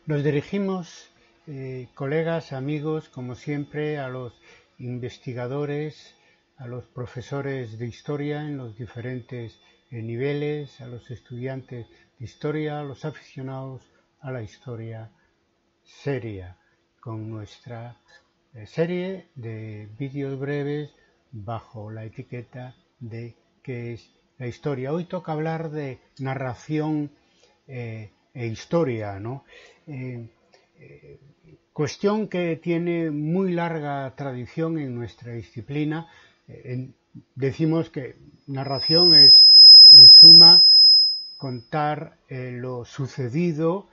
Nos dirigimos, colegas, amigos, como siempre, a los investigadores, a los profesores de historia en los diferentes niveles, a los estudiantes de historia, a los aficionados a la historia seria, con nuestra serie de vídeos breves bajo la etiqueta de ¿qué es la historia? Hoy toca hablar de narración e historia, ¿no? Cuestión que tiene muy larga tradición en nuestra disciplina. Decimos que narración es, en suma, contar lo sucedido,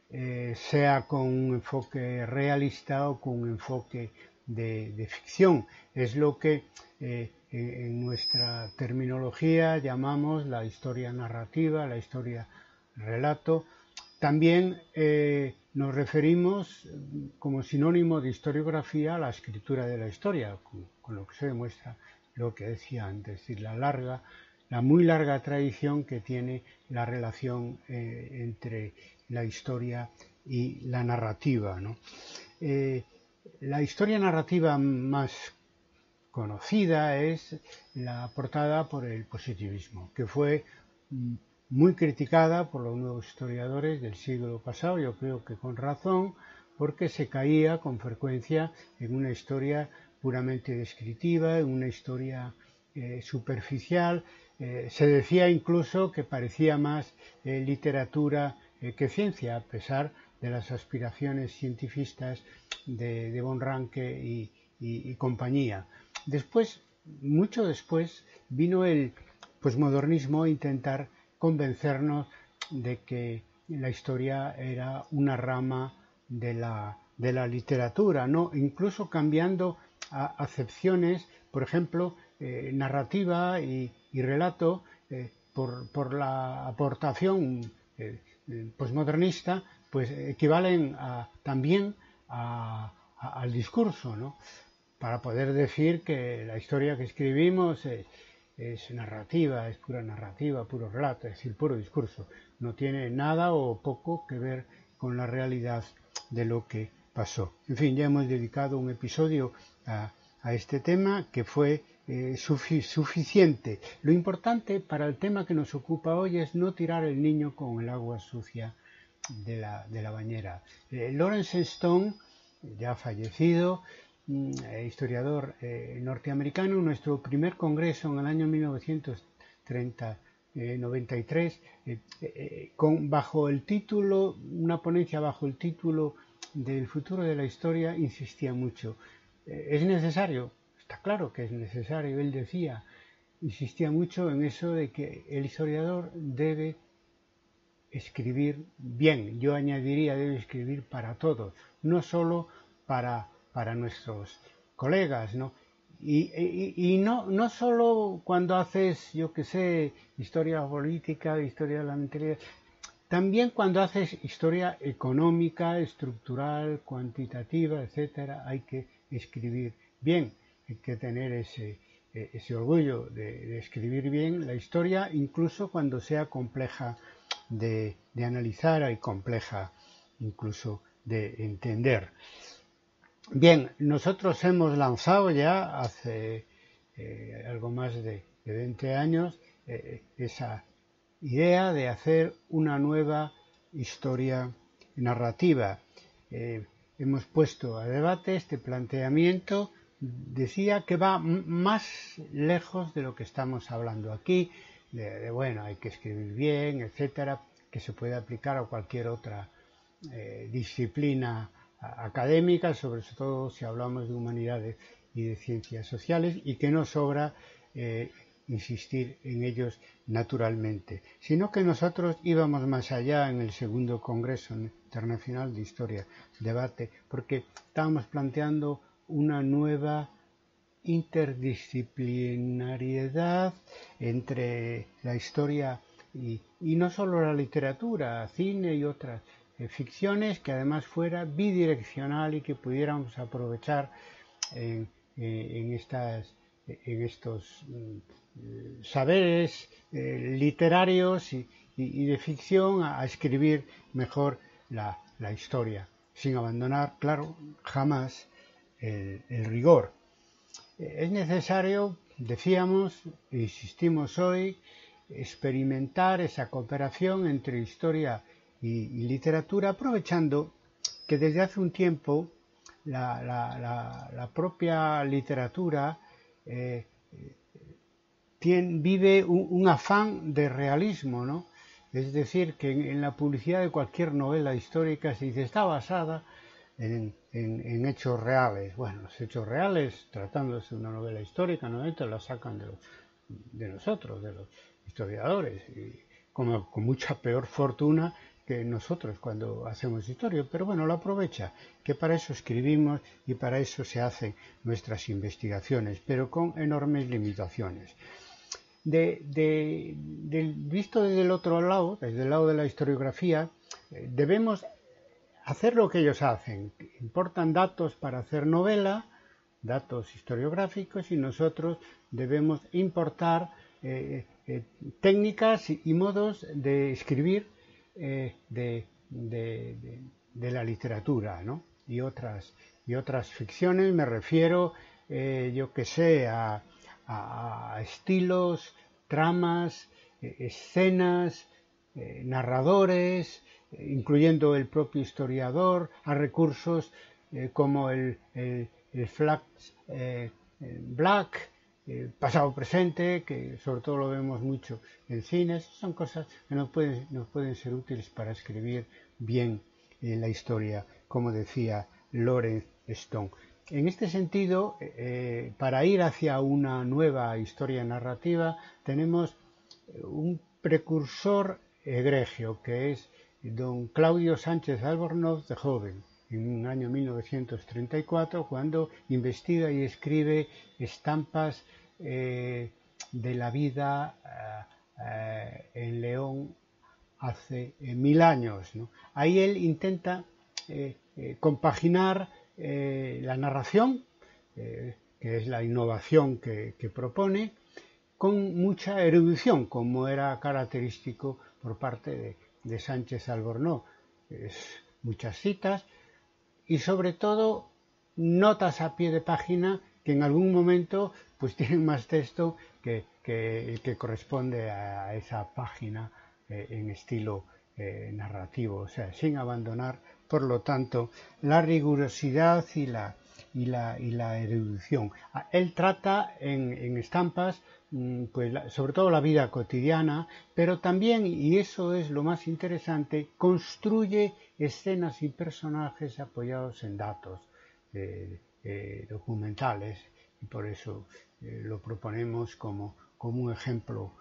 sea con un enfoque realista o con un enfoque de ficción. Es lo que en nuestra terminología llamamos la historia narrativa, la historia relato. También nos referimos como sinónimo de historiografía a la escritura de la historia, con lo que se demuestra lo que decía antes, es decir, la muy larga tradición que tiene la relación entre la historia y la narrativa, ¿no? La historia narrativa más conocida es la aportada por el positivismo, que fue muy criticada por los nuevos historiadores del siglo pasado, yo creo que con razón, porque se caía con frecuencia en una historia puramente descriptiva, en una historia superficial. Se decía incluso que parecía más literatura que ciencia, a pesar de las aspiraciones cientifistas de von Ranke y compañía. Después, mucho después, vino el posmodernismo a intentar convencernos de que la historia era una rama de la literatura, ¿no? Incluso cambiando acepciones, por ejemplo, narrativa y relato, por la aportación posmodernista, pues equivalen también al discurso, ¿no? Para poder decir que la historia que escribimos es narrativa, es pura narrativa, puro relato, es decir, puro discurso. No tiene nada o poco que ver con la realidad de lo que pasó. En fin, ya hemos dedicado un episodio a este tema que fue suficiente. Lo importante para el tema que nos ocupa hoy es no tirar el niño con el agua sucia de la bañera. Lawrence Stone, ya fallecido, historiador norteamericano, en nuestro primer congreso en el año 1993, bajo el título, una ponencia bajo el título del futuro de la historia, insistía mucho. Es necesario, está claro que es necesario, él decía, insistía mucho en eso de que el historiador debe escribir bien, yo añadiría debe escribir para todos, no solo para nuestros colegas, ¿no? Y no solo cuando haces, yo que sé, historia política, historia de la mentalidad, también cuando haces historia económica, estructural, cuantitativa, etcétera, hay que escribir bien, hay que tener ese orgullo de escribir bien la historia, incluso cuando sea compleja de analizar y compleja incluso de entender. Bien, nosotros hemos lanzado ya hace algo más de 20 años esa idea de hacer una nueva historia narrativa. Hemos puesto a debate este planteamiento, decía que va más lejos de lo que estamos hablando aquí, bueno, hay que escribir bien, etcétera, que se puede aplicar a cualquier otra disciplina académica, sobre todo si hablamos de humanidades y de ciencias sociales, y que no sobra insistir en ellos naturalmente, sino que nosotros íbamos más allá en el segundo Congreso Internacional de Historia Debate, porque estábamos planteando una nueva interdisciplinariedad entre la historia y no solo la literatura, cine y otras ficciones, que además fuera bidireccional y que pudiéramos aprovechar en estos saberes literarios y de ficción a escribir mejor la historia, sin abandonar, claro, jamás el rigor. Es necesario, decíamos, insistimos hoy, experimentar esa cooperación entre historia y literatura, aprovechando que desde hace un tiempo la propia literatura vive un afán de realismo, ¿no? Es decir, que en la publicidad de cualquier novela histórica se dice está basada en hechos reales. Bueno, los hechos reales, tratándose de una novela histórica, normalmente la sacan de nosotros, de los historiadores, y con mucha peor fortuna que nosotros cuando hacemos historia, pero bueno, lo aprovecha, que para eso escribimos y para eso se hacen nuestras investigaciones, pero con enormes limitaciones. Visto desde el otro lado, desde el lado de la historiografía, debemos hacer lo que ellos hacen. Importan datos para hacer novela, datos historiográficos, y nosotros debemos importar técnicas y modos de escribir de la literatura, ¿no? y otras ficciones. Me refiero, yo que sé, a estilos, tramas, escenas, narradores, incluyendo el propio historiador, a recursos como el flash black, pasado presente, que sobre todo lo vemos mucho en cines. Son cosas que nos pueden ser útiles para escribir bien la historia, como decía Lawrence Stone. En este sentido, para ir hacia una nueva historia narrativa, tenemos un precursor egregio, que es don Claudio Sánchez Albornoz de joven, en un año 1934, cuando investiga y escribe estampas de la vida en León hace 1000 años, ¿no? Ahí él intenta compaginar la narración, que es la innovación que propone, con mucha erudición, como era característico por parte de Sánchez Albornoz. Muchas citas y sobre todo notas a pie de página que en algún momento pues tienen más texto que el que corresponde a esa página en estilo narrativo, o sea, sin abandonar, por lo tanto, la rigurosidad y la erudición. Él trata en estampas pues sobre todo la vida cotidiana, pero también, y eso es lo más interesante, construye escenas y personajes apoyados en datos documentales, y por eso lo proponemos como un ejemplo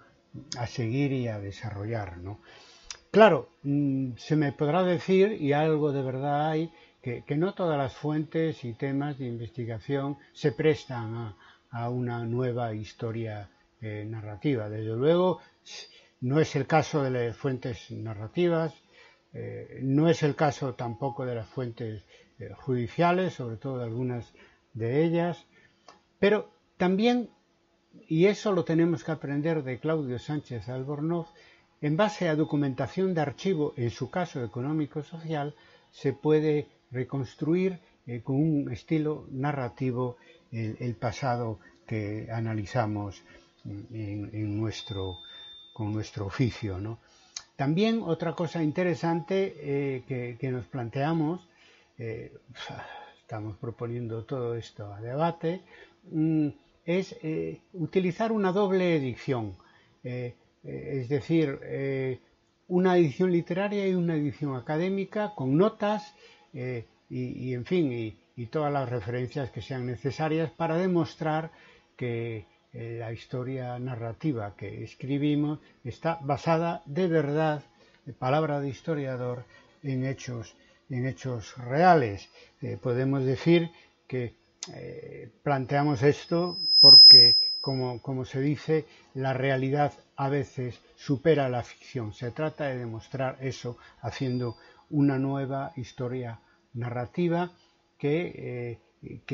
a seguir y a desarrollar, ¿no? Claro, se me podrá decir, y algo de verdad hay, que no todas las fuentes y temas de investigación se prestan a una nueva historia narrativa. Desde luego, no es el caso de las fuentes narrativas, no es el caso tampoco de las fuentes judiciales, sobre todo de algunas de ellas, pero también, y eso lo tenemos que aprender de Claudio Sánchez Albornoz, en base a documentación de archivo, en su caso económico-social, se puede reconstruir con un estilo narrativo el pasado que analizamos con nuestro oficio, ¿no? También otra cosa interesante que nos planteamos, estamos proponiendo todo esto a debate, es utilizar una doble edición, es decir, una edición literaria y una edición académica con notas y en fin, y todas las referencias que sean necesarias para demostrar que la historia narrativa que escribimos está basada de verdad, de palabra de historiador, en hechos reales. Podemos decir que planteamos esto porque, como se dice, la realidad a veces supera la ficción. Se trata de demostrar eso haciendo una nueva historia narrativa que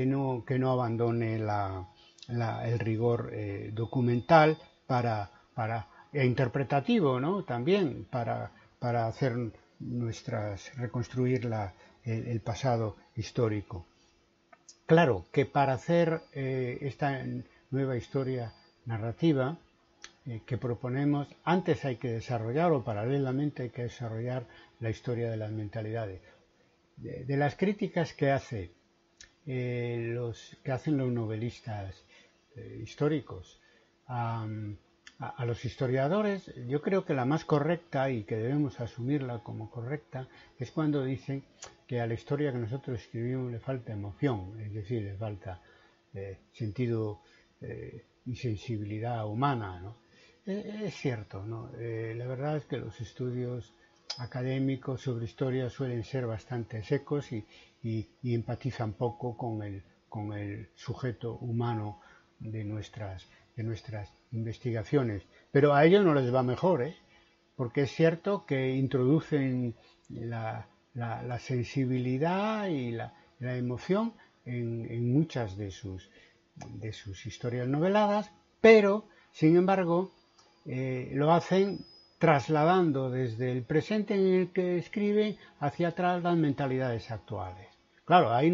no abandone el rigor documental e interpretativo, ¿no? También para hacer reconstruir el pasado histórico. Claro que para hacer esta nueva historia narrativa que proponemos, antes hay que desarrollar, o paralelamente hay que desarrollar, la historia de las mentalidades. De las críticas que hacen los novelistas históricos a los historiadores, yo creo que la más correcta, y que debemos asumirla como correcta, es cuando dicen que a la historia que nosotros escribimos le falta emoción, es decir, le falta sentido y sensibilidad humana, ¿no? Es cierto, ¿no? La verdad es que los estudios académicos sobre historia suelen ser bastante secos y empatizan poco con el sujeto humano de nuestras investigaciones. Pero a ellos no les va mejor, porque es cierto que introducen la sensibilidad y la emoción en muchas de sus historias noveladas, pero, sin embargo, lo hacen trasladando desde el presente en el que escriben hacia atrás las mentalidades actuales. Claro, ahí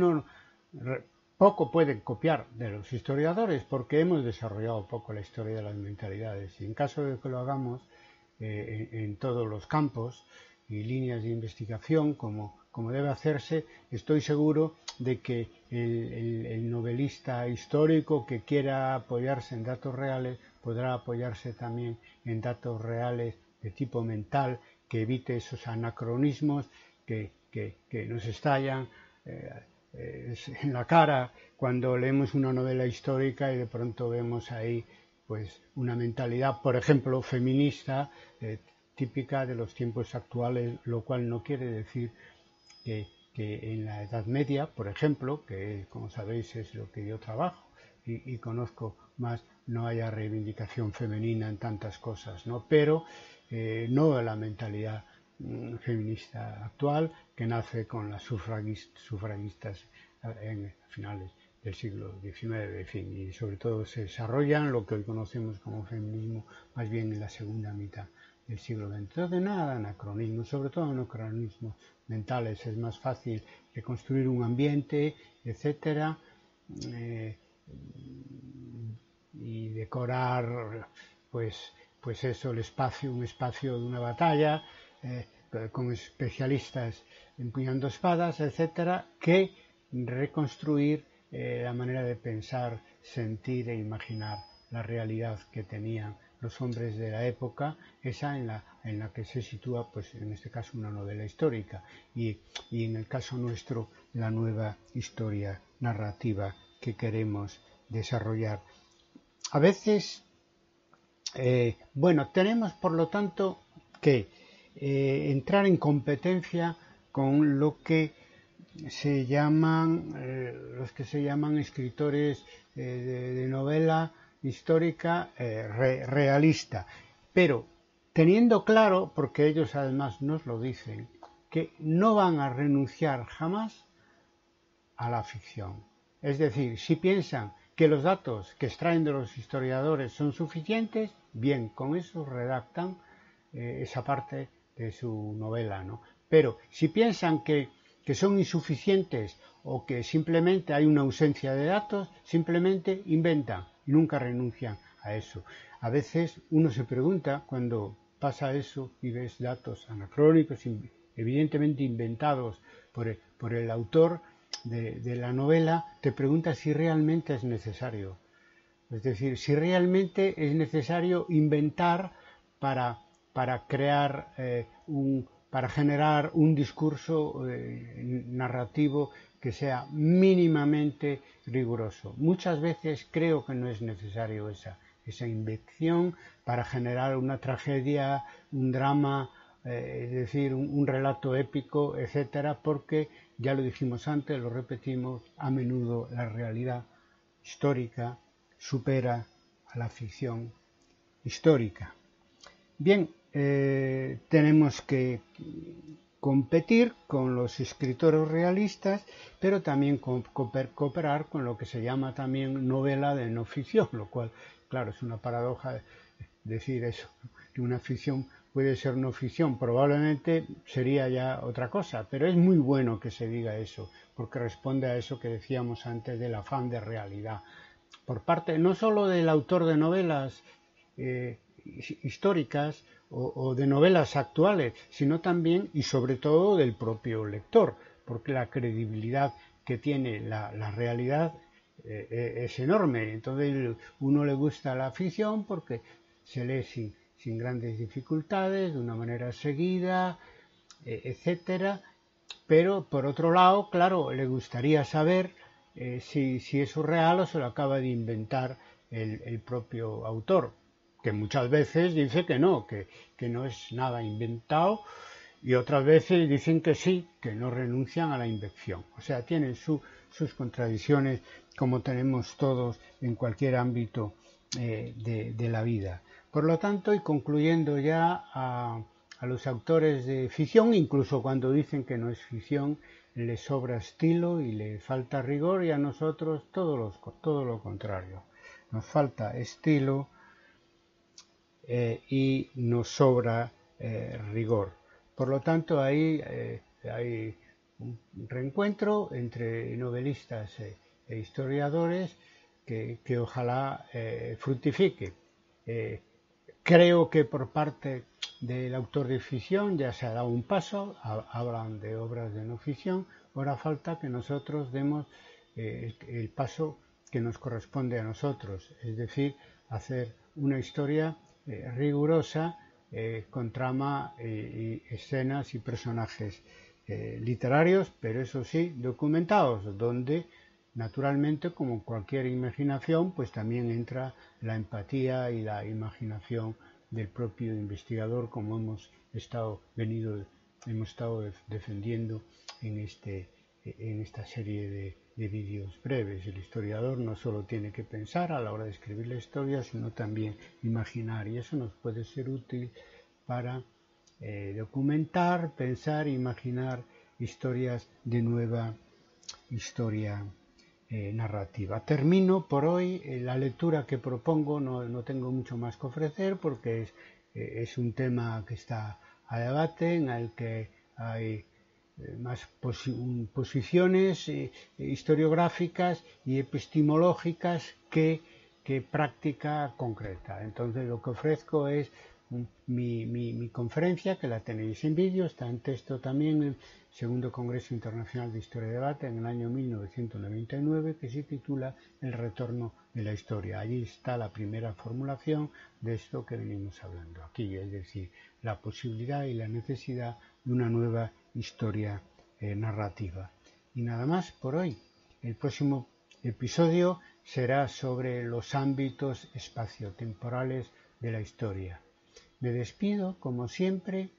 poco pueden copiar de los historiadores porque hemos desarrollado poco la historia de las mentalidades, y en caso de que lo hagamos en todos los campos y líneas de investigación como debe hacerse, estoy seguro de que el novelista histórico que quiera apoyarse en datos reales podrá apoyarse también en datos reales de tipo mental, que evite esos anacronismos que nos estallan en la cara cuando leemos una novela histórica y de pronto vemos ahí pues una mentalidad, por ejemplo, feminista, típica de los tiempos actuales, lo cual no quiere decir que en la Edad Media, por ejemplo, que como sabéis es lo que yo trabajo y conozco más, no haya reivindicación femenina en tantas cosas, ¿no? Pero no la mentalidad feminista actual, que nace con las sufragistas en finales del siglo XIX, en fin, y sobre todo se desarrollan lo que hoy conocemos como feminismo más bien en la segunda mitad del siglo XX. Entonces, nada, anacronismos, sobre todo anacronismos mentales. Es más fácil reconstruir un ambiente, etcétera, y decorar pues eso, un espacio de una batalla, con especialistas empuñando espadas, etcétera, que reconstruir la manera de pensar, sentir e imaginar la realidad que tenían los hombres de la época, esa en la que se sitúa, pues en este caso, una novela histórica, y en el caso nuestro, la nueva historia narrativa que queremos desarrollar. A veces, tenemos por lo tanto que entrar en competencia con los que se llaman escritores de novela histórica realista, pero teniendo claro, porque ellos además nos lo dicen, que no van a renunciar jamás a la ficción. Es decir, si piensan que los datos que extraen de los historiadores son suficientes, bien, con eso redactan esa parte de su novela, ¿no? Pero si piensan que son insuficientes o que simplemente hay una ausencia de datos, simplemente inventan y nunca renuncian a eso. A veces uno se pregunta, cuando pasa eso y ves datos anacrónicos, evidentemente inventados por el autor de la novela, te preguntas si realmente es necesario. Es decir, si realmente es necesario inventar para crear para generar un discurso narrativo que sea mínimamente riguroso. Muchas veces creo que no es necesario esa invención para generar una tragedia, un drama, es decir, un relato épico, etcétera, porque ya lo dijimos antes, lo repetimos, a menudo la realidad histórica supera a la ficción histórica. Bien, tenemos que competir con los escritores realistas, pero también cooperar con lo que se llama también novela de no ficción, lo cual, claro, es una paradoja decir eso, que una ficción puede ser no ficción, probablemente sería ya otra cosa, pero es muy bueno que se diga eso, porque responde a eso que decíamos antes del afán de realidad, por parte no solo del autor de novelas históricas o de novelas actuales, sino también y sobre todo del propio lector, porque la credibilidad que tiene la realidad es enorme. Entonces uno le gusta la ficción porque se lee sin grandes dificultades, de una manera seguida, etcétera. Pero por otro lado, claro, le gustaría saber si eso es real o se lo acaba de inventar el propio autor, que muchas veces dice que no es nada inventado, y otras veces dicen que sí, que no renuncian a la invención. O sea, tienen sus contradicciones, como tenemos todos en cualquier ámbito de la vida. Por lo tanto, y concluyendo ya a los autores de ficción, incluso cuando dicen que no es ficción, les sobra estilo y les falta rigor, y a nosotros todo lo contrario. Nos falta estilo y nos sobra rigor. Por lo tanto, ahí hay un reencuentro entre novelistas e historiadores que ojalá fructifique. Creo que por parte del autor de ficción ya se ha dado un paso, hablan de obras de no ficción, ahora falta que nosotros demos el paso que nos corresponde a nosotros, es decir, hacer una historia rigurosa con trama y escenas y personajes literarios, pero eso sí, documentados, donde naturalmente, como cualquier imaginación, pues también entra la empatía y la imaginación del propio investigador, como hemos estado defendiendo en esta serie de vídeos breves. El historiador no solo tiene que pensar a la hora de escribir la historia, sino también imaginar, y eso nos puede ser útil para documentar, pensar, imaginar historias de nueva historia narrativa. Termino por hoy la lectura que propongo, no tengo mucho más que ofrecer porque es un tema que está a debate, en el que hay más posiciones historiográficas y epistemológicas que práctica concreta. Entonces lo que ofrezco es mi conferencia, que la tenéis en vídeo, está en texto también, el Segundo Congreso Internacional de Historia y Debate en el año 1999, que se titula El retorno de la historia. Allí está la primera formulación de esto que venimos hablando aquí, es decir, la posibilidad y la necesidad de una nueva historia narrativa. Y nada más por hoy. El próximo episodio será sobre los ámbitos espaciotemporales de la historia. Me despido, como siempre,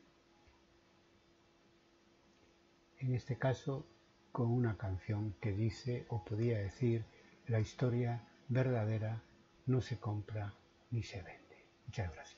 en este caso con una canción que dice, o podría decir, la historia verdadera no se compra ni se vende. Muchas gracias.